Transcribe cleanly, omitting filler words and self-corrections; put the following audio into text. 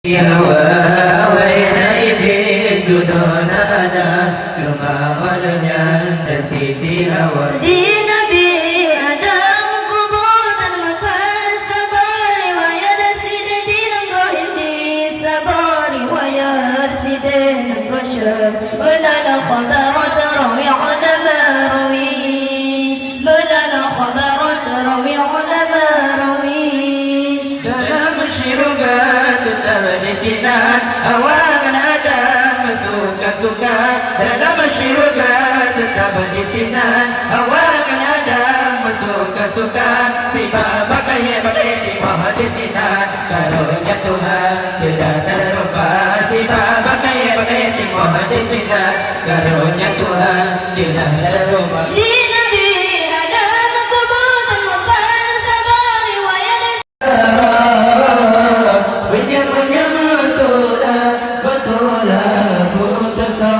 Awalnya iblis dudona ada cuma awalnya ada Siti Hawa. Di Nabi Adam kuburan makar sabar riwayat sidin Ibrahim di sabar riwayat sidin Ibrahim menala khabarat rawi ulama rawi menala khabarat rawi ulama rawi Dalam syurga tetap di sinar awangan ada suka-suka. Dalam syurga tetap di sinar awangan ada suka-suka. Si bapa kaya berdiri maha di sinar karunia Tuhan tidak terlupa. Si bapa kaya berdiri maha di sinar karunia Tuhan tidak terlupa. Di Nabi Adam kuburan makar sabar riwayat Betul-betul aku tersabar.